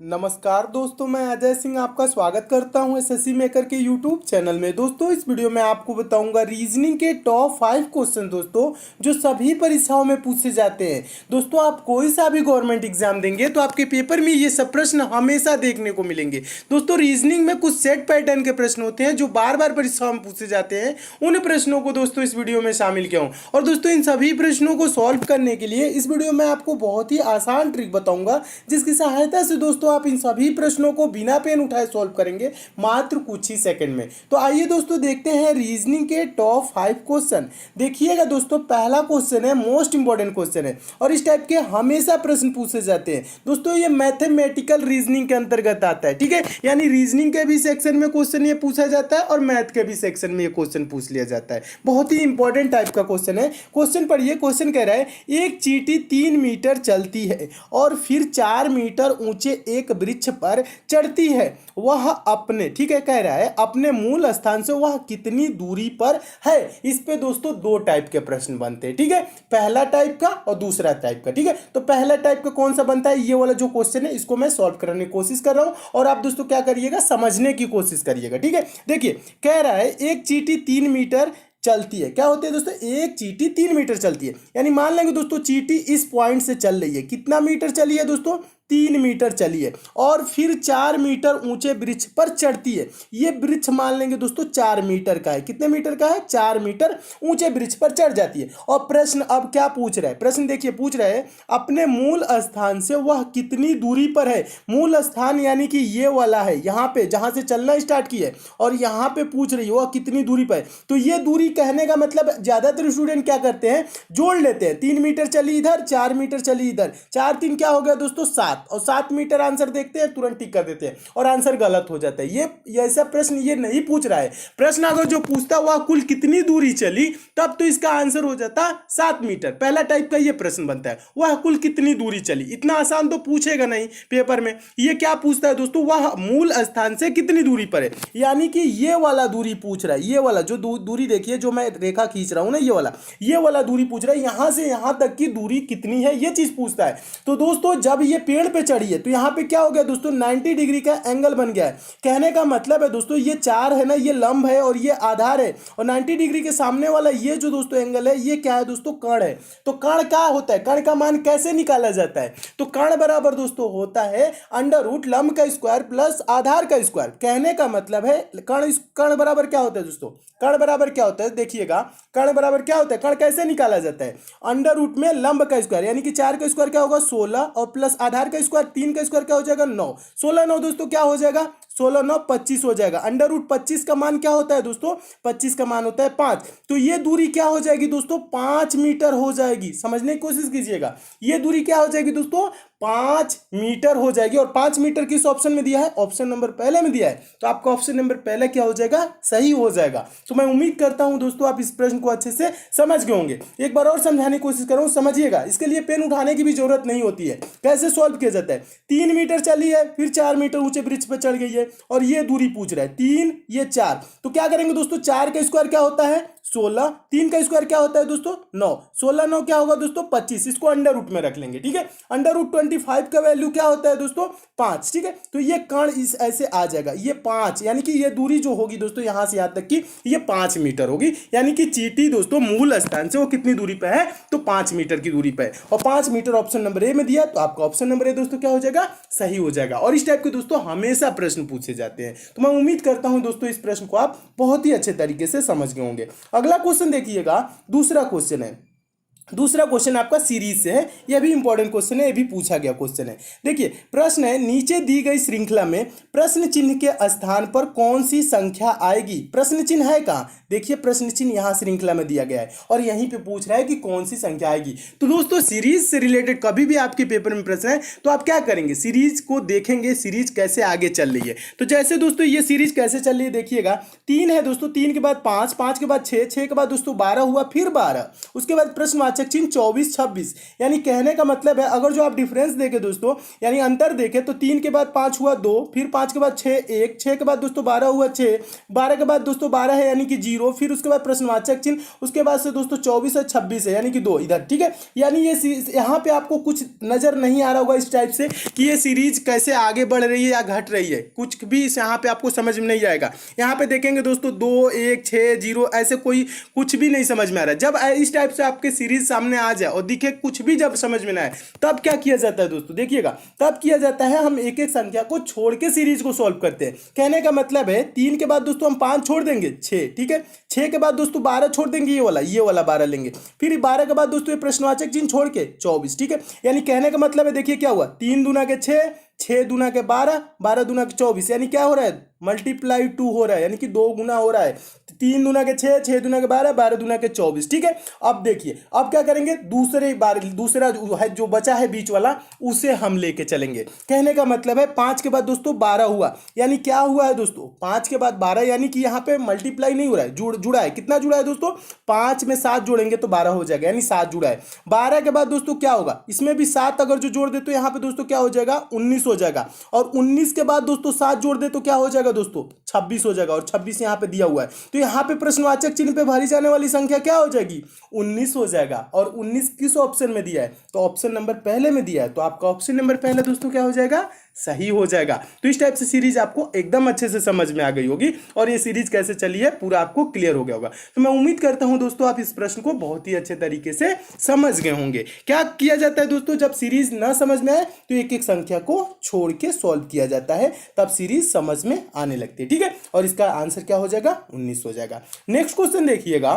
नमस्कार दोस्तों, मैं अजय सिंह आपका स्वागत करता हूं एसएससी मेकर के यूट्यूब चैनल में। दोस्तों इस वीडियो में आपको बताऊंगा रीजनिंग के टॉप 5 क्वेश्चन दोस्तों जो सभी परीक्षाओं में पूछे जाते हैं। दोस्तों आप कोई सा भी गवर्नमेंट एग्जाम देंगे तो आपके पेपर में ये सब प्रश्न हमेशा देखने को मिलेंगे। दोस्तों रीजनिंग में कुछ सेट पैटर्न के प्रश्न होते हैं जो बार बार परीक्षाओं में पूछे जाते हैं। उन प्रश्नों को दोस्तों इस वीडियो में शामिल किया हूँ और दोस्तों इन सभी प्रश्नों को सॉल्व करने के लिए इस वीडियो में आपको बहुत ही आसान ट्रिक बताऊंगा, जिसकी सहायता से दोस्तों आप इन सभी प्रश्नों को बिना पेन उठाए सॉल्व करेंगे मात्र कुछ ही सेकंड में। तो आइए दोस्तों देखते हैं रीजनिंग के टॉप 5 क्वेश्चन। देखिएगा दोस्तों, पहला क्वेश्चन है मोस्ट इंपॉर्टेंट क्वेश्चन है और इस टाइप के हमेशा प्रश्न पूछे जाते हैं। दोस्तों ये मैथमेटिकल रीजनिंग के अंतर्गत आता है, ठीक है। यानी रीजनिंग के भी सेक्शन में क्वेश्चन ये पूछा जाता है और मैथ के भी सेक्शन में ये क्वेश्चन पूछ लिया जाता है। बहुत ही इंपॉर्टेंट टाइप का क्वेश्चन है। क्वेश्चन पढ़िए, क्वेश्चन कह रहा है एक चींटी 3 मीटर चलती है और फिर 4 मीटर ऊंचे एक वृक्ष पर चढ़ती है। वह अपने, ठीक है, कह रहा है अपने मूल स्थान से वह कितनी दूरी पर है। इस पे दोस्तों दो टाइप के प्रश्न बनते हैं, ठीक है। पहला टाइप का और दूसरा टाइप का, ठीक है। तो पहला टाइप का कौन सा बनता है, ये वाला जो क्वेश्चन है इसको मैं सॉल्व करने की कोशिश कर रहा हूं और आप दोस्तों क्या करिएगा, समझने की कोशिश करिएगा, ठीक है। देखिए कह रहा है एक चींटी 3 मीटर चलती है। क्या होती है दोस्तों, एक चींटी 3 मीटर चलती है। यानी मान लेंगे दोस्तों चींटी इस पॉइंट से चल रही है। कितना मीटर चली है दोस्तों, 3 मीटर चली है और फिर 4 मीटर ऊंचे वृक्ष पर चढ़ती है। ये वृक्ष मान लेंगे दोस्तों 4 मीटर का है। कितने मीटर का है, 4 मीटर ऊंचे वृक्ष पर चढ़ जाती है। और प्रश्न अब क्या पूछ रहा है, प्रश्न देखिए पूछ रहा है अपने मूल स्थान से वह कितनी दूरी पर है। मूल स्थान यानी कि ये वाला है, यहाँ पे जहां से चलना स्टार्ट की है और यहाँ पे पूछ रही है वह कितनी दूरी पर है। तो ये दूरी कहने का मतलब ज्यादातर स्टूडेंट क्या करते हैं, जोड़ लेते हैं। 3 मीटर चली इधर, 4 मीटर चली इधर, 4 3 क्या हो गया दोस्तों 7 और 7 मीटर आंसर देखते हैं, तुरंत टिक कर देते हैं और आंसर गलत हो जाता है। ये ऐसा प्रश्न ये नहीं पूछ रहा है। प्रश्न अगर जो पूछता वह कुल कितनी दूरी चली, तब तो इसका आंसर हो जाता 7 मीटर। पहला टाइप का ये प्रश्न बनता है, वह कुल कितनी दूरी चली। इतना आसान तो पूछेगा नहीं पेपर में। ये क्या पूछता है दोस्तों, वह मूल स्थान से कितनी दूरी पर है। यानी कि ये वाला दूरी पूछ रहा है। ये वाला जो दूरी देखिए, जो मैं रेखा खींच रहा हूं ना, ये वाला दूरी पूछ रहा है। यहां से यहां तक की दूरी कितनी है, ये चीज पूछता है। तो दोस्तों जब ये पेड़ पे चढ़ी है तो यहाँ पे क्या हो गया दोस्तों, 90 डिग्री का एंगल बन गया है। कहने का मतलब है दोस्तों ये 4 है ना, ये लंब है और ये आधार है और 90 डिग्री के सामने वाला ये जो दोस्तों एंगल है, ये क्या है दोस्तों, कर्ण है। तो कर्ण क्या होता है, कर्ण का मान कैसे निकाला जाता है, तो कर्ण बराबर दोस्तों होता है अंडर रूट लंब का स्क्वायर प्लस आधार का स्क्वायर। कहने का मतलब है कर्ण बराबर क्या होता है दोस्तों, कर्ण बराबर क्या होता है, देखिएगा कर्ण बराबर क्या होता है, कर्ण कैसे निकाला जाता है, अंडर रूट में लंब का स्क्वायर यानी कि 4 का स्क्वायर क्या होगा 16 और प्लस आधार का स्क्वायर 3 का स्क्वायर क्या हो जाएगा 9। 16 9 दोस्तों क्या हो जाएगा, 16 9 25 हो जाएगा। अंडर रूट 25 का मान क्या होता है दोस्तों, 25 का मान होता है 5। तो ये दूरी क्या हो जाएगी दोस्तों, 5 मीटर हो जाएगी। समझने की कोशिश कीजिएगा, ये दूरी क्या हो जाएगी दोस्तों, 5 मीटर हो जाएगी। और 5 मीटर किस ऑप्शन में दिया है, ऑप्शन नंबर पहले में दिया है। तो आपका ऑप्शन नंबर पहले क्या हो जाएगा, सही हो जाएगा। तो मैं उम्मीद करता हूं दोस्तों आप इस प्रश्न को अच्छे से समझ गए होंगे। एक बार और समझाने की कोशिश कर रहा हूं, समझिएगा। इसके लिए पेन उठाने की भी जरूरत नहीं होती है। कैसे सॉल्व किया जाता है, 3 मीटर चली है, फिर 4 मीटर ऊंचे वृक्ष पर चढ़ गई है और ये दूरी पूछ रहा है 3 ये 4। तो क्या करेंगे दोस्तों, 4 का स्क्वायर क्या होता है 16, 3 का स्क्वायर क्या होता है दोस्तों 9, 16 9 क्या होगा दोस्तों 25। इसको अंडर रूट में रख लेंगे, ठीक है। अंडर रूट 25 का वैल्यू क्या होता है दोस्तों 5, ठीक है। तो ये कर्ण इस ऐसे आ जाएगा, ये 5 यानी कि ये दूरी जो होगी दोस्तों यहां से यहां तक की ये 5 मीटर होगी। यानी कि चींटी दोस्तों मूल स्थान से वो कितनी दूरी पे है, तो 5 मीटर की दूरी पे है और 5 मीटर ऑप्शन नंबर ए में दिया। तो आपका ऑप्शन नंबर ए दोस्तों क्या हो जाएगा, सही हो जाएगा। और इस टाइप के दोस्तों हमेशा प्रश्न पूछे जाते हैं। तो मैं उम्मीद करता हूं दोस्तों इस प्रश्न को आप बहुत ही अच्छे तरीके से समझ गए होंगे। अगला क्वेश्चन देखिएगा, दूसरा क्वेश्चन है। दूसरा क्वेश्चन आपका सीरीज से है, यह भी इंपॉर्टेंट क्वेश्चन है, यह भी पूछा गया क्वेश्चन है। देखिए प्रश्न है, नीचे दी गई श्रृंखला में प्रश्न चिन्ह के स्थान पर कौन सी संख्या आएगी। प्रश्न चिन्ह है कहाँ, देखिए प्रश्न चिन्ह यहाँ श्रृंखला में दिया गया है और यहीं पे पूछ रहा है कि कौन सी संख्या आएगी। तो दोस्तों सीरीज से रिलेटेड कभी भी आपके पेपर में प्रश्न है तो आप क्या करेंगे, सीरीज को देखेंगे, सीरीज कैसे आगे चल रही है। तो जैसे दोस्तों ये सीरीज कैसे चल रही है, देखिएगा 3 है दोस्तों, 3 के बाद 5, 5 के बाद 6, 6 के बाद दोस्तों 12 हुआ, फिर 12, उसके बाद प्रश्नवाचक प्रश्नवाचक चिन्ह 24 26। यानी कहने का मतलब है अगर जो आप डिफरेंस देखें दोस्तों, यानी अंतर देखें तो 3 के बाद 5 हुआ 2, फिर 5 के बाद 6 1, 6 के बाद दोस्तों 12 हुआ 6, 12 के बाद दोस्तों 12 है यानी कि 0, फिर उसके बाद प्रश्नवाचक चिन्ह, उसके बाद से दोस्तों 24 है 26 है यानी कि 2 इधर। ठीक है, यानी ये यहाँ पे आपको कुछ नजर नहीं आ रहा होगा इस टाइप से कि ये सीरीज कैसे आगे बढ़ रही है या घट रही है, कुछ भी इस यहाँ पे आपको समझ में नहीं आएगा। यहाँ पे देखेंगे दोस्तों 2 1 6 0 ऐसे कोई कुछ भी नहीं समझ में आ रहा है। जब इस टाइप से आपके सीरीज सामने आ जाए और दिखे कुछ भी जब समझ में ना आए, तब क्या किया जाता है दोस्तों, देखिएगा तब किया जाता है हम एक एक संख्या को छोड़ के सीरीज को सॉल्व करते हैं। कहने का मतलब है 3 के बाद दोस्तों हम 5 छोड़ देंगे 6, ठीक है, 6 के बाद दोस्तों 12 छोड़ देंगे, ये वाला 12 लेंगे, फिर 12 के बाद दोस्तों ये प्रश्नवाचक चिन्ह छोड़ के 24। ठीक है, यानी कहने का मतलब है देखिए क्या हुआ, 3 दूना के 6, 6 दूना के 12, 12 दूना के 24, यानी क्या हो रहा है, मल्टीप्लाई 2 हो रहा है, यानी कि 2 गुना हो रहा है। 3 दूना के 6, 6 दूना के 12, 12 दूना के 24। ठीक है, अब देखिए अब क्या करेंगे, दूसरा जो बचा है बीच वाला उसे हम लेके चलेंगे। कहने का मतलब है 5 के बाद दोस्तों 12 हुआ, यानी क्या हुआ है दोस्तों, 5 के बाद 12 यानी कि यहाँ पे मल्टीप्लाई नहीं हो रहा है, जुड़ा है। कितना जुड़ा है दोस्तों, 5 में 7 जोड़ेंगे तो 12 हो जाएगा, यानी 7 जुड़ा है। 12 के बाद दोस्तों क्या होगा, इसमें भी 7 अगर जो जोड़ दे तो यहाँ पे दोस्तों क्या हो जाएगा, 19 हो जाएगा, और 19 के बाद दोस्तों 7 जोड़ दे तो क्या हो जाएगा दोस्तों, 26 हो जाएगा, और 26 यहाँ पे दिया हुआ है, तो यहाँ पे प्रश्नवाचक चिन्ह पे भरी जाने वाली संख्या क्या हो जाएगी, 19 हो जाएगा। और 19 किस ऑप्शन में दिया है, तो ऑप्शन नंबर पहले में दिया है, तो आपका ऑप्शन नंबर पहले दोस्तों क्या हो जाएगा, सही हो जाएगा। तो इस टाइप से सीरीज आपको एकदम अच्छे से समझ में आ गई होगी, और ये सीरीज कैसे चली है पूरा आपको क्लियर हो गया होगा। तो मैं उम्मीद करता हूं दोस्तों आप इस प्रश्न को बहुत ही अच्छे तरीके से समझ गए होंगे। क्या किया जाता है दोस्तों, जब सीरीज ना समझ में आए तो एक एक संख्या को छोड़ के सॉल्व किया जाता है, तब सीरीज समझ में आने लगती है। ठीक है, और इसका आंसर क्या हो जाएगा, 19 हो जाएगा। नेक्स्ट क्वेश्चन देखिएगा,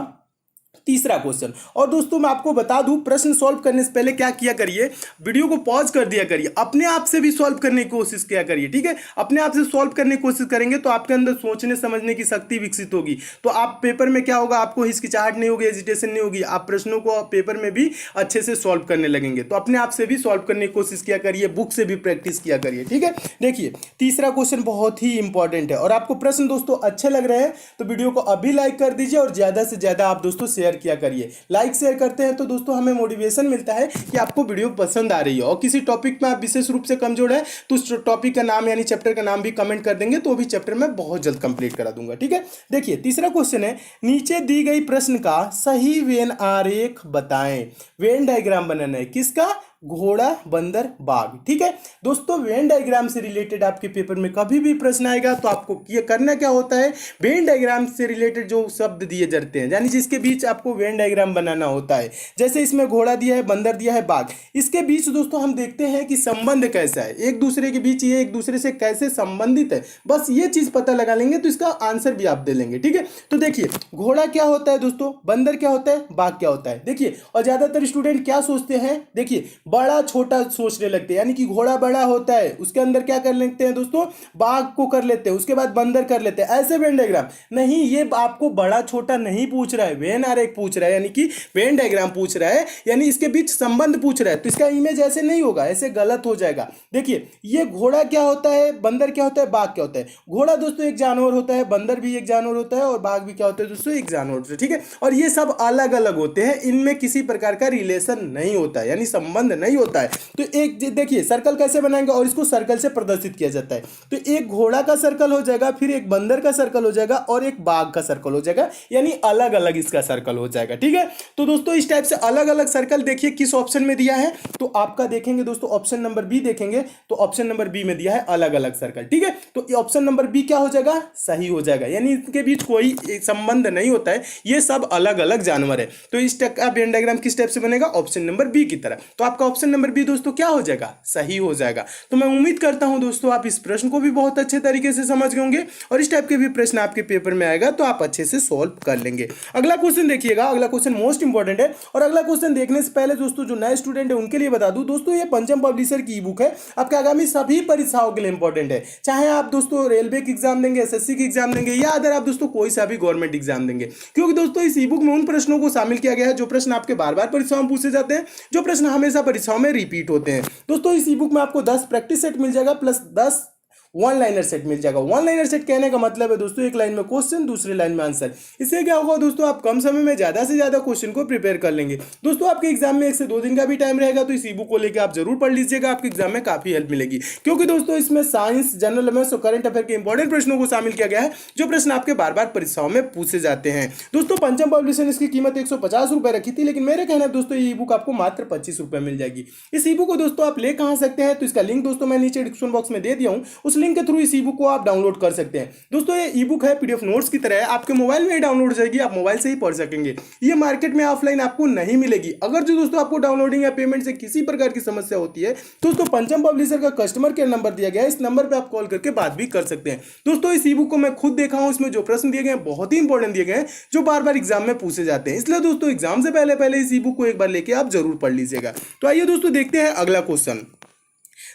तीसरा क्वेश्चन। और दोस्तों मैं आपको बता दूं, प्रश्न सॉल्व करने से पहले क्या किया करिए, वीडियो को पॉज कर दिया करिए, अपने आप से भी सॉल्व करने की कोशिश किया करिए। ठीक है, अपने आप से सॉल्व करने की कोशिश करेंगे तो आपके अंदर सोचने समझने की शक्ति विकसित होगी, तो आप पेपर में क्या होगा, आपको हिचकिचाहट नहीं होगी, हेजिटेशन नहीं होगी, आप प्रश्नों को पेपर में भी अच्छे से सॉल्व करने लगेंगे। तो अपने आप से भी सॉल्व करने की कोशिश किया करिए, बुक से भी प्रैक्टिस किया करिए। ठीक है, देखिए तीसरा क्वेश्चन बहुत ही इंपॉर्टेंट है, और आपको प्रश्न दोस्तों अच्छे लग रहे हैं तो वीडियो को अभी लाइक कर दीजिए, और ज्यादा से ज्यादा आप दोस्तों शेयर किया करिए। लाइक शेयर करते हैं तो दोस्तों हमें मोटिवेशन मिलता है कि आपको वीडियो पसंद आ रही है, और किसी टॉपिक में आप विशेष रूप से कमजोर है तो उस टॉपिक का नाम यानी चैप्टर का नाम भी कमेंट कर देंगे, तो भी चैप्टर में बहुत जल्द कंप्लीट करा दूंगा। ठीक है, देखिए तीसरा क्वेश्चन है, नीचे दी गई प्रश्न का सही वेन आरेख बताएं। वेन डायग्राम बनाना है, किसका, घोड़ा बंदर बाघ। ठीक है दोस्तों, वेन डायग्राम से रिलेटेड आपके पेपर में कभी भी प्रश्न आएगा तो आपको ये करना क्या होता है, वेन डायग्राम से रिलेटेड जो शब्द दिए जाते हैं यानी जिसके बीच आपको वेन डायग्राम बनाना होता है, जैसे इसमें घोड़ा दिया है, बंदर दिया है, बाघ, इसके बीच दोस्तों हम देखते हैं कि संबंध कैसा है, एक दूसरे के बीच ये एक दूसरे से कैसे संबंधित है, बस ये चीज पता लगा लेंगे तो इसका आंसर भी आप दे लेंगे। ठीक है, तो देखिए घोड़ा क्या होता है दोस्तों, बंदर क्या होता है, बाघ क्या होता है। देखिए, और ज्यादातर स्टूडेंट क्या सोचते हैं, देखिए बड़ा छोटा सोचने लगते हैं, यानी कि घोड़ा बड़ा होता है उसके अंदर क्या कर लेते हैं दोस्तों, बाघ को कर लेते हैं, उसके बाद बंदर कर लेते हैं, ऐसे वेन डायग्राम नहीं, ये आपको बड़ा छोटा नहीं पूछ रहा है, वेन आरेख पूछ रहा है, यानी कि वेन डायग्राम पूछ रहा है, यानी इसके बीच संबंध पूछ रहा है, तो इसका इमेज ऐसे नहीं होगा, ऐसे गलत हो जाएगा। देखिए ये घोड़ा क्या होता है, बंदर क्या होता है, बाघ क्या होता है। घोड़ा दोस्तों एक जानवर होता है, बंदर भी एक जानवर होता है, और बाघ भी क्या होता है दोस्तों, एक जानवर होता है। ठीक है, और ये सब अलग अलग होते हैं, इनमें किसी प्रकार का रिलेशन नहीं होता है, यानी संबंध नहीं होता है। तो एक देखिए सर्कल कैसे बनाएंगे, और इसको सर्कल से प्रदर्शित किया जाता है, तो एक घोड़ा का सर्कल हो जाएगा, फिर एक बंदर का सर्कल हो जाएगा, और एक बाघ का सर्कल हो जाएगा, यानी अलग अलग इसका सर्कल हो जाएगा। ठीक है, तो दोस्तों इस टाइप से अलग अलग सर्कल देखिए किस ऑप्शन में दिया है, तो आपका देखेंगे दोस्तों ऑप्शन नंबर बी देखेंगे, तो ऑप्शन नंबर बी में दिया है अलग अलग सर्कल। ठीक है, तो ऑप्शन नंबर बी क्या हो जाएगा, सही हो जाएगा, यानी इनके बीच कोई संबंध नहीं होता है, ये सब अलग अलग जानवर है। तो इस टाइप का वेन डायग्राम किस टाइप से बनेगा, ऑप्शन नंबर बी की तरह। तो आपका ऑप्शन नंबर बी दोस्तों क्या हो जाएगा, सही हो जाएगा। तो मैं उम्मीद करता हूं दोस्तों आप इस प्रश्न को भी बहुत अच्छे तरीके से समझ गए होंगे, और इस टाइप के भी प्रश्न आपके पेपर में आएगा तो आप अच्छे से सॉल्व कर लेंगे। अगला क्वेश्चन देखिएगा, अगला क्वेश्चन मोस्ट इंपॉर्टेंट है, और अगला क्वेश्चन देखने से पहले दोस्तों जो नए स्टूडेंट है उनके लिए बता दूं दोस्तों, ये पंचम पब्लिशर की ई बुक है, आपके आगामी सभी परीक्षाओं के लिए इंपॉर्टेंट है, चाहे आप दोस्तों रेलवे की एग्जाम देंगे, एसएससी की एग्जाम देंगे, या अगर आप दोस्तों कोई सा भी गवर्नमेंट एग्जाम देंगे, क्योंकि दोस्तों इस ई बुक में उन प्रश्नों को शामिल किया गया है जो प्रश्न आपके बार बार परीक्षाओं में पूछे जाते हैं, जो प्रश्न हमेशा परीक्षाओं में रिपीट होते हैं। दोस्तों इस ई बुक में आपको 10 प्रैक्टिस सेट मिल जाएगा, प्लस 10 वन लाइनर सेट मिल जाएगा। वन लाइनर सेट कहने का मतलब है दोस्तों एक लाइन में क्वेश्चन, दूसरे लाइन में आंसर। इससे क्या होगा दोस्तों, आप कम समय में ज्यादा से ज्यादा क्वेश्चन को प्रिपेयर कर लेंगे। दोस्तों आपके एग्जाम में 1 से 2 दिन का भी टाइम रहेगा, तो इस ई बुक को लेकर आप जरूर पढ़ लीजिएगा, आपके एग्जाम में काफी हेल्प मिलेगी। क्योंकि दोस्तों इसमें साइंस, जनरल अवेयरनेस और करंट अफेयर के इंपॉर्टेंट प्रश्नों को शामिल किया गया है, जो प्रश्न आपके बार बार परीक्षाओं में पूछे जाते हैं। दोस्तों पंचम पब्लिशर ने इसकी कीमत 150 रुपए रखी थी, लेकिन मेरे कहना है दोस्तों ये ई बुक आपको मात्र 25 रुपए मिल जाएगी। इस ई बुक को दोस्तों आप ले कहां सकते हैं, तो इसका लिंक दोस्तों मैं नीचे डिस्क्रिप्शन बॉक्स में दे दिया हूं, उस लिंक के थ्रू इस ई बुक को आप डाउनलोड कर सकते हैं। दोस्तों ये ई बुक है पीडीएफ नोट्स की तरह है, आपके मोबाइल में ही डाउनलोड हो जाएगी, आप मोबाइल से ही पढ़ सकेंगे। ये मार्केट में ऑफलाइन आपको नहीं मिलेगी। अगर जो दोस्तों आपको डाउनलोडिंग या पेमेंट से किसी प्रकार की समस्या होती है, दोस्तों पंचम पब्लिशर का कस्टमर केयर नंबर दिया गया है, इस नंबर पर आप कॉल करके बात भी कर सकते हैं। दोस्तों इस ई बुक को मैं खुद देखा हूं, इसमें जो प्रश्न दिए गए हैं बहुत ही इंपॉर्टेंट दिए गए हैं, जो बार बार एग्जाम में पूछे जाते हैं। इसलिए दोस्तों एग्जाम से पहले इस ई बुक को एक बार लेके आप जरूर पढ़ लीजिएगा। तो आइए दोस्तों देखते हैं अगला क्वेश्चन।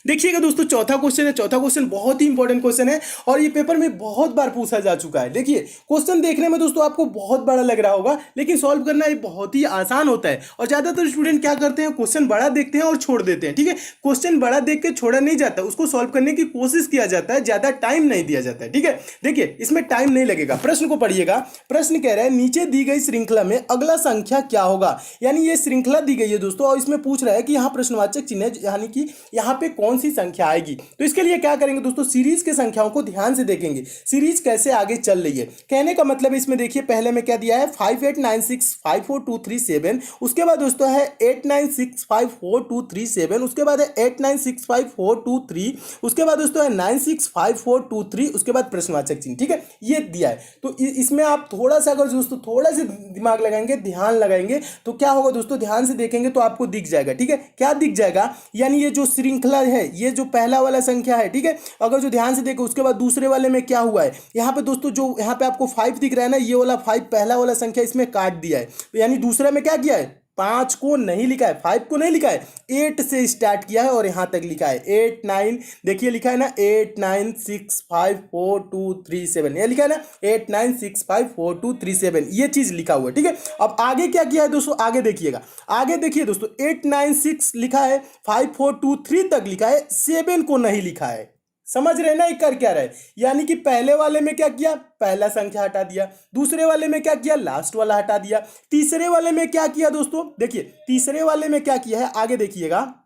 देखिएगा दोस्तों चौथा क्वेश्चन है। चौथा क्वेश्चन बहुत ही इंपॉर्टेंट क्वेश्चन है और ये पेपर में बहुत बार पूछा जा चुका है। देखिए क्वेश्चन देखने में दोस्तों आपको बहुत बड़ा लग रहा होगा, लेकिन सॉल्व करना ये बहुत ही आसान होता है। और ज्यादातर स्टूडेंट क्या करते हैं, क्वेश्चन बड़ा देखते हैं और छोड़ देते हैं। ठीक है, क्वेश्चन बड़ा देख के छोड़ा नहीं जाता, उसको सॉल्व करने की कोशिश किया जाता है, ज्यादा टाइम नहीं दिया जाता है। ठीक है, देखिए इसमें टाइम नहीं लगेगा। प्रश्न को पढ़िएगा। प्रश्न कह रहा है नीचे दी गई श्रृंखला में अगला संख्या क्या होगा। यानी ये श्रृंखला दी गई है दोस्तों, और इसमें पूछ रहा है कि यहाँ प्रश्नवाचक चिन्ह यानी कि यहाँ पे कौन सी संख्या आएगी। तो इसके लिए क्या करेंगे दोस्तों, सीरीज के संख्याओं को ध्यान से देखेंगे, सीरीज कैसे आगे चल रही है। कहने का मतलब इसमें देखिए पहले में क्या दिया है 5896542337, उसके बाद दोस्तों है 89654237, उसके बाद है 896542, उसके बाद दोस्तों है 965423, उसके बाद प्रश्नवाचक चिन्ह। ठीक है, ये दिया है। तो इसमें आप थोड़ा सा अगर दोस्तों थोड़ा सा दिमाग लगाएंगे, ध्यान लगाएंगे, तो क्या होगा दोस्तों, ध्यान से देखेंगे तो आपको दिख जाएगा। ठीक है, क्या दिख जाएगा, यानी ये जो श्रृंखला है, ये जो पहला वाला संख्या है, ठीक है, अगर जो ध्यान से देखो उसके बाद दूसरे वाले में क्या हुआ है, यहाँ पे दोस्तों जो यहाँ पे आपको 5 दिख रहा है ना, ये वाला 5 पहला वाला संख्या इसमें काट दिया है। तो यानी दूसरे में क्या किया है, 5 को नहीं लिखा है, 5 को नहीं लिखा है, 8 से स्टार्ट किया है और यहां तक लिखा है 8 9, देखिए लिखा है ना 89654237, ये लिखा है ना 89654237, ये चीज लिखा हुआ है। ठीक है, अब आगे क्या किया है दोस्तों, आगे देखिएगा, आगे देखिए दोस्तों 896 लिखा है, 5423 तक लिखा है, 7 को नहीं लिखा है। समझ रहे ना ये कर क्या रहा है, यानी कि पहले वाले में क्या किया, पहला संख्या हटा दिया, दूसरे वाले में क्या किया, लास्ट वाला हटा दिया, तीसरे वाले में क्या किया दोस्तों, देखिए तीसरे वाले में क्या किया है, आगे देखिएगा,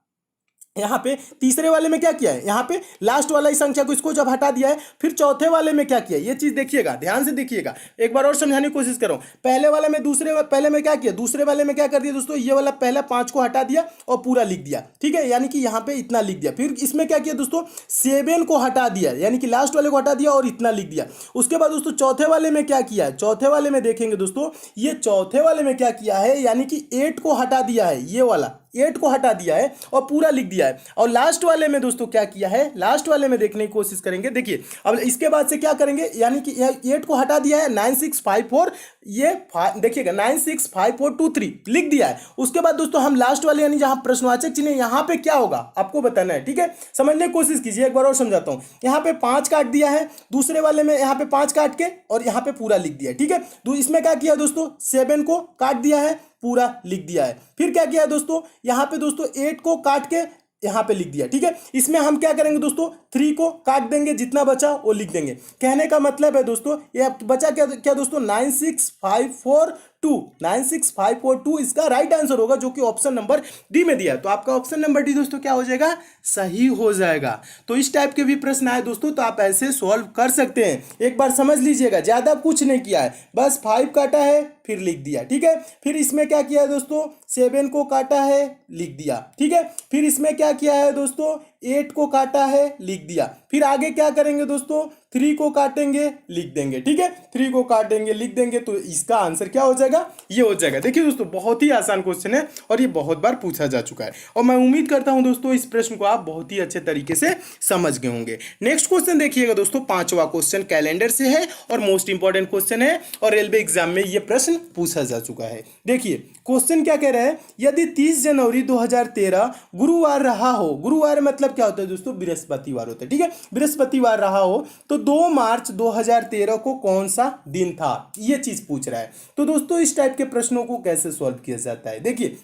यहाँ पे तीसरे वाले में क्या किया है, यहाँ पे लास्ट वाला ही संख्या को इसको जब हटा दिया है, फिर चौथे वाले में क्या किया, ये चीज देखिएगा, ध्यान से देखिएगा, एक बार और समझाने की कोशिश कर रहा हूं। पहले वाले में पहले में क्या किया, दूसरे वाले में क्या कर दिया दोस्तों, ये वाला पहला 5 को हटा दिया और पूरा लिख दिया। ठीक है, यानी कि यहाँ पे इतना लिख दिया। फिर इसमें क्या किया दोस्तों, 7 को हटा दिया, यानी कि लास्ट वाले को हटा दिया और इतना लिख दिया। उसके बाद दोस्तों चौथे वाले में क्या किया है, चौथे वाले में देखेंगे दोस्तों, ये चौथे वाले में क्या किया है, यानी कि 8 को हटा दिया है, ये वाला 8 को हटा दिया है और पूरा लिख दिया है। और लास्ट वाले में दोस्तों क्या किया है, लास्ट वाले में देखने की कोशिश करेंगे। देखिए अब इसके बाद से क्या करेंगे, यानी कि 8 को हटा दिया है, 9654, ये देखिएगा 965423 लिख दिया है। उसके बाद दोस्तों हम लास्ट वाले यानी जहां प्रश्नवाचक चिन्ह यहाँ पे क्या होगा आपको बताना है। ठीक है, समझने की कोशिश कीजिए, एक बार और समझाता हूं। यहाँ पे 5 काट दिया है, दूसरे वाले में यहाँ पे 5 काट के और यहाँ पे पूरा लिख दिया है। ठीक है, तो इसमें क्या किया दोस्तों, 7 को काट दिया है, पूरा लिख दिया है। फिर क्या किया है दोस्तों, यहाँ पे दोस्तों 8 को काट के यहाँ पे लिख दिया। ठीक है, इसमें हम क्या करेंगे दोस्तों, 3 को काट देंगे, जितना बचा वो लिख देंगे। कहने का मतलब है दोस्तों ये बचा क्या क्या दोस्तों, 96542 इसका राइट आंसर होगा, जो कि ऑप्शन नंबर डी में दिया है। तो आपका ऑप्शन नंबर डी दोस्तों क्या हो जाएगा, सही हो जाएगा। तो इस टाइप के भी प्रश्न आए दोस्तों तो आप ऐसे सॉल्व कर सकते हैं। एक बार समझ लीजिएगा, ज्यादा कुछ नहीं किया है, बस 5 काटा है फिर लिख दिया। ठीक है, फिर इसमें क्या किया है दोस्तों, 7 को काटा है लिख दिया। ठीक है, फिर इसमें क्या किया है दोस्तों, 8 को काटा है लिख दिया। फिर आगे क्या करेंगे दोस्तों, 3 को काटेंगे लिख देंगे। ठीक है, 3 को काटेंगे लिख देंगे, तो इसका आंसर क्या हो जाएगा, ये हो जाएगा। देखिए दोस्तों बहुत ही आसान क्वेश्चन है और ये बहुत बार पूछा जा चुका है, और मैं उम्मीद करता हूं दोस्तों इस प्रश्न को आप बहुत ही अच्छे तरीके से समझ गए होंगे। नेक्स्ट क्वेश्चन देखिएगा दोस्तों, 5वां क्वेश्चन कैलेंडर से है और मोस्ट इंपॉर्टेंट क्वेश्चन है, और रेलवे एग्जाम में ये प्रश्न पूछा जा चुका है। देखिए क्वेश्चन क्या कह रहा है, यदि 30 जनवरी 2013 गुरुवार रहा हो, गुरुवार मतलब क्या होता है दोस्तों, बृहस्पतिवार होता है। ठीक है, बृहस्पतिवार रहा हो तो 2 मार्च 2013 को कौन सा दिन था, ये चीज पूछ रहा है। तो दोस्तों इस टाइप के प्रश्नों को कैसे सॉल्व किया जाता है, देखिए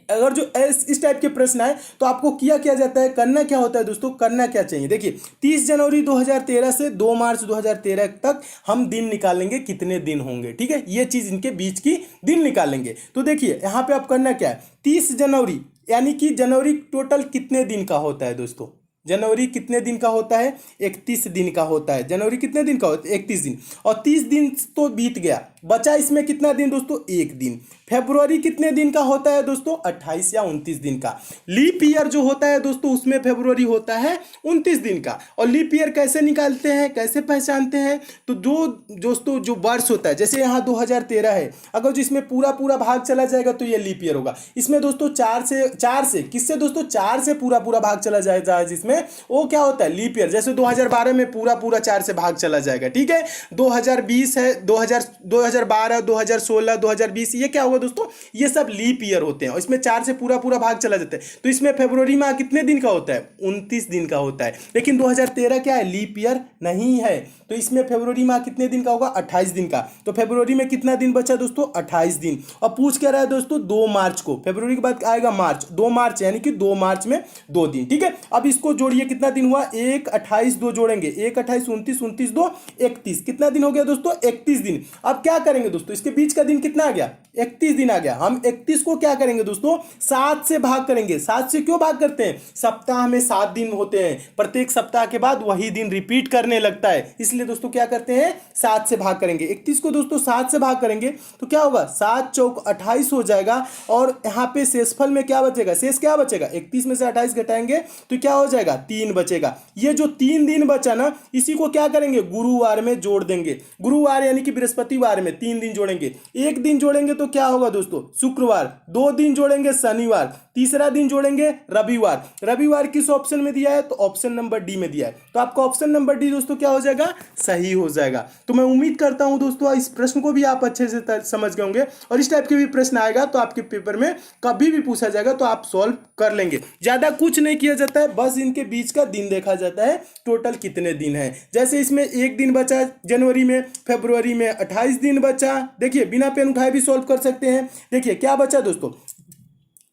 अगर जो इस टाइप के प्रश्न आए तो आपको किया जाता है, करना क्या होता है दोस्तों, करना क्या चाहिए। देखिए 30 जनवरी 2013 से 2 मार्च 2013 तक हम दिन निकालेंगे, कितने दिन होंगे, ठीक है, ये चीज इनके बीच की दिन निकालेंगे। तो देखिए यहाँ पे आप करना क्या है, 30 जनवरी यानी कि जनवरी टोटल कितने दिन का होता है दोस्तों, जनवरी कितने दिन का होता है, 31 दिन का होता है। जनवरी कितने दिन का होता है, 31 दिन। और 30 दिन तो बीत गया, बचा इसमें कितना दिन दोस्तों, एक दिन। फेब्रुवरी कितने दिन का होता है दोस्तों, 28 या 29 दिन का। लीप ईयर जो होता है दोस्तों उसमें फेब्रुवरी होता है 29 दिन का। और लीप ईयर कैसे निकालते हैं, कैसे पहचानते हैं, तो दोस्तों जो वर्ष होता है, जैसे यहाँ 2013 है, अगर जो इसमें पूरा पूरा भाग चला जाएगा तो ये लीप ईयर होगा। इसमें दोस्तों चार से किससे दोस्तों, 4 से पूरा पूरा भाग चला जाएगा, जिसमें वो क्या होता है, लीप ईयर। जैसे 2012 में पूरा पूरा 4 से भाग चला जाएगा, ठीक है। 2020 है, 2012, 2016, 2020, ये क्या होगा दोस्तों, ये सब लीप ईयर होते हैं और इसमें 4 से पूरा पूरा भाग चला जाता है। तो इसमें फरवरी माह कितने दिन का होता है, 29 दिन का होता है। लेकिन 2013 क्या है, लीप ईयर नहीं है, तो इसमें फरवरी माह कितने दिन का होगा, 28 दिन का। तो फरवरी में कितना दिन बचा दोस्तों, 28 दिन। और पूछ क्या रहा है दोस्तों, 2 मार्च को, फरवरी के बाद आएगा मार्च, 2 मार्च यानी कि 2 मार्च में 2 दिन, ठीक है। अब इसको जोड़िए, कितना दिन हुआ, 1, 28, 2 जोड़ेंगे, 1, 28, 29, 29, 2, 31, कितना दिन हो गया दोस्तों, 31 दिन। अब क्या करेंगे दोस्तों, इसके बीच का दिन कितना आ गया, 31 दिन आ गया। हम 31 को क्या करेंगे दोस्तों, 7 से भाग करेंगे। 7 से क्यों भाग करते हैं, सप्ताह में 7 दिन होते हैं, प्रत्येक सप्ताह के बाद वही दिन रिपीट करने लगता है, इसलिए दोस्तों क्या करते हैं, 7 से भाग करेंगे। 31 को दोस्तों 7 से भाग करेंगे तो क्या होगा, 7 चौक 28 हो जाएगा। और यहाँ पे शेषफल में क्या बचेगा, शेष क्या बचेगा, 31 में से 28 घटाएंगे तो क्या हो जाएगा, 3 बचेगा। ये जो 3 दिन बचा ना, इसी को क्या करेंगे, गुरुवार में जोड़ देंगे। गुरुवार यानी कि बृहस्पतिवार में 3 दिन जोड़ेंगे। एक दिन जोड़ेंगे तो क्या होगा दोस्तों, शुक्रवार। 2 दिन जोड़ेंगे, शनिवार। तीसरा दिन जोड़ेंगे, रविवार। रविवार किस ऑप्शन में दिया है, तो ऑप्शन नंबर डी में दिया है, तो आपका ऑप्शन नंबर डी दोस्तों क्या हो जाएगा, सही हो जाएगा। तो मैं उम्मीद करता हूं दोस्तों इस प्रश्न को भी आप अच्छे से समझ गए होंगे, और इस टाइप के भी प्रश्न आएगा तो आपके पेपर में कभी भी पूछा जाएगा तो आप सॉल्व कर लेंगे। ज्यादा कुछ नहीं किया जाता है, बस इनके बीच का दिन देखा जाता है, टोटल कितने दिन है। जैसे इसमें एक दिन बचा जनवरी में, फरवरी में 28 दिन बचा। देखिए बिना पेन उठाए भी सॉल्व कर सकते हैं। देखिए क्या बचा दोस्तों,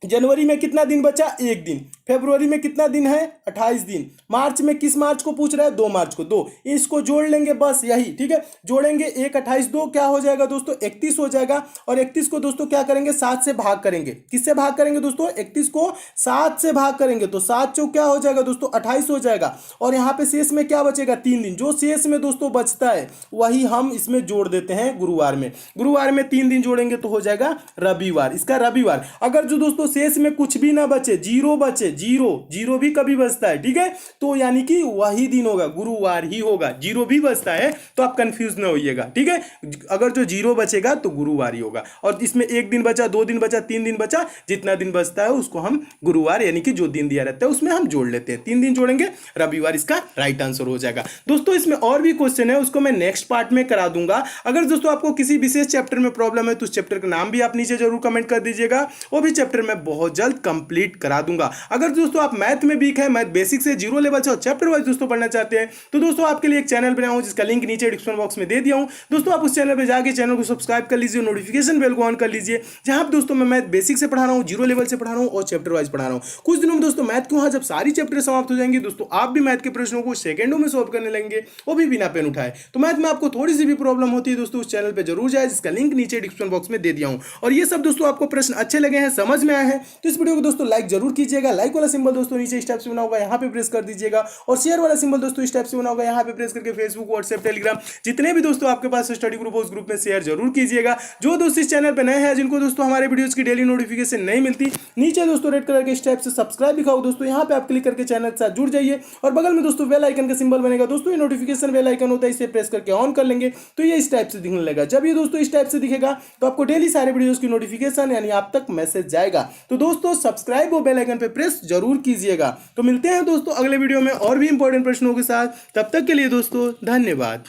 जनवरी में कितना दिन बचा, एक दिन। फरवरी में कितना दिन है, 28 दिन। मार्च में किस मार्च को पूछ रहा है, 2 मार्च को, 2। इसको जोड़ लेंगे बस यही, ठीक है। जोड़ेंगे 1, 28, 2 क्या हो जाएगा दोस्तों, 31 हो जाएगा। और 31 को दोस्तों क्या करेंगे, 7 से भाग करेंगे। किससे भाग करेंगे दोस्तों, 31 को 7 से भाग करेंगे तो 7 चौक क्या हो जाएगा दोस्तों, 28 हो जाएगा। और यहाँ पे शेष में क्या बचेगा, 3 दिन। जो शेष में दोस्तों बचता है वही हम इसमें जोड़ देते हैं गुरुवार में। गुरुवार में 3 दिन जोड़ेंगे तो हो जाएगा रविवार, इसका रविवार। अगर जो दोस्तों शेष में कुछ भी ना बचे, जीरो बचे, जीरो भी कभी बचता है, ठीक है, तो यानी कि वही दिन होगा, गुरुवार ही होगा। जीरो भी बचता है तो आप कंफ्यूज ना होइएगा, ठीक है। अगर जो जीरो बचेगा तो गुरुवार ही होगा। और इसमें 1 दिन बचा, 2 दिन बचा, 3 दिन बचा, जितना दिन बचता है उसको हम गुरुवार यानी कि जो दिन दिया रहता है उसमें हम जोड़ लेते हैं। 3 दिन जोड़ेंगे, रविवार इसका राइट आंसर हो जाएगा। दोस्तों इसमें और भी क्वेश्चन है, उसको मैं नेक्स्ट पार्ट में करा दूंगा। अगर दोस्तों आपको किसी विशेष चैप्टर में प्रॉब्लम है तो उस चैप्टर का नाम भी आप नीचे जरूर कमेंट कर दीजिएगा, वो भी चैप्टर में बहुत जल्द कंप्लीट करा दूंगा। अगर दोस्तों आप मैथ में वीक है, मैथ बेसिक से जीरो लेवल से और चैप्टर वाइज दोस्तों पढ़ना चाहते हैं तो दोस्तों आपके लिए एक चैनल बनाया हूं जिसका लिंक नीचे डिस्क्रिप्शन बॉक्स में दे दिया हूं। दोस्तों आप उस चैनल पे जाके चैनल को सब्सक्राइब कर लीजिए, नोटिफिकेशन बेल को ऑन कर लीजिए, जहां दोस्तों मैं मैथ बेसिक से पढ़ा रहा हूं, जीरो लेवल से पढ़ा रहा हूं और चैप्टर वाइज पढ़ा रहा हूं। कुछ दिनों में दोस्तों मैथ के वहां जब सारी चैप्टर समाप्त हो जाएंगे दोस्तों आप भी मैथ के प्रश्नों को सेकंडों में सॉल्व करने लगेंगे, वो भी बिना पेन उठाए। तो मैथ में आपको थोड़ी सी भी प्रॉब्लम होती है दोस्तों उस चैनल पे जरूर जाए, जिसका लिंक नीचे डिस्क्रिप्शन बॉक्स में दे दिया हूं। और ये सब दोस्तों आपको प्रश्न अच्छे लगे हैं, समझ में आए हैं तो इस वीडियो को दोस्तों लाइक जरूर कीजिएगा। लाइक वाला सिंबल दोस्तों नीचे इस टाइप से बना होगा, यहाँ पे प्रेस कर दीजिएगा। और शेयर वाला सिंबल दोस्तों इस टाइप से बना होगा, यहाँ पे प्रेस करके फेसबुक, व्हाट्सएप, टेलीग्राम जितने भी दोस्तों आपके पास स्टडी ग्रुप हो उस ग्रुप में शेयर जरूर कीजिएगा। जो दोस्त इस चैनल पे नए हैं, जिनको दोस्तों हमारे वीडियोस की डेली नोटिफिकेशन नहीं मिलती, नीचे दोस्तों रेड कलर के इस टाइप से सब्सक्राइब लिखा हो दोस्तों, यहाँ पे आप क्लिक करके चैनल के साथ जुड़ जाइए। और बगल में दोस्तों बेल आइकन का सिंबल बनेगा दोस्तों, ये नोटिफिकेशन बेल आइकन होता है, इसे प्रेस करके ऑन कर लेंगे तो ये इस टाइप से दिखने लगेगा। जब ये दोस्तों इस टाइप से दिखेगा तो आपको डेली सारे वीडियोस की नोटिफिकेशन यानी आप तक मैसेज जाएगा। तो दोस्तों सब्सक्राइब और बेल आइकन पे प्रेस जरूर कीजिएगा। तो मिलते हैं दोस्तों अगले वीडियो में और भी इंपॉर्टेंट प्रश्नों के साथ, तब तक के लिए दोस्तों धन्यवाद।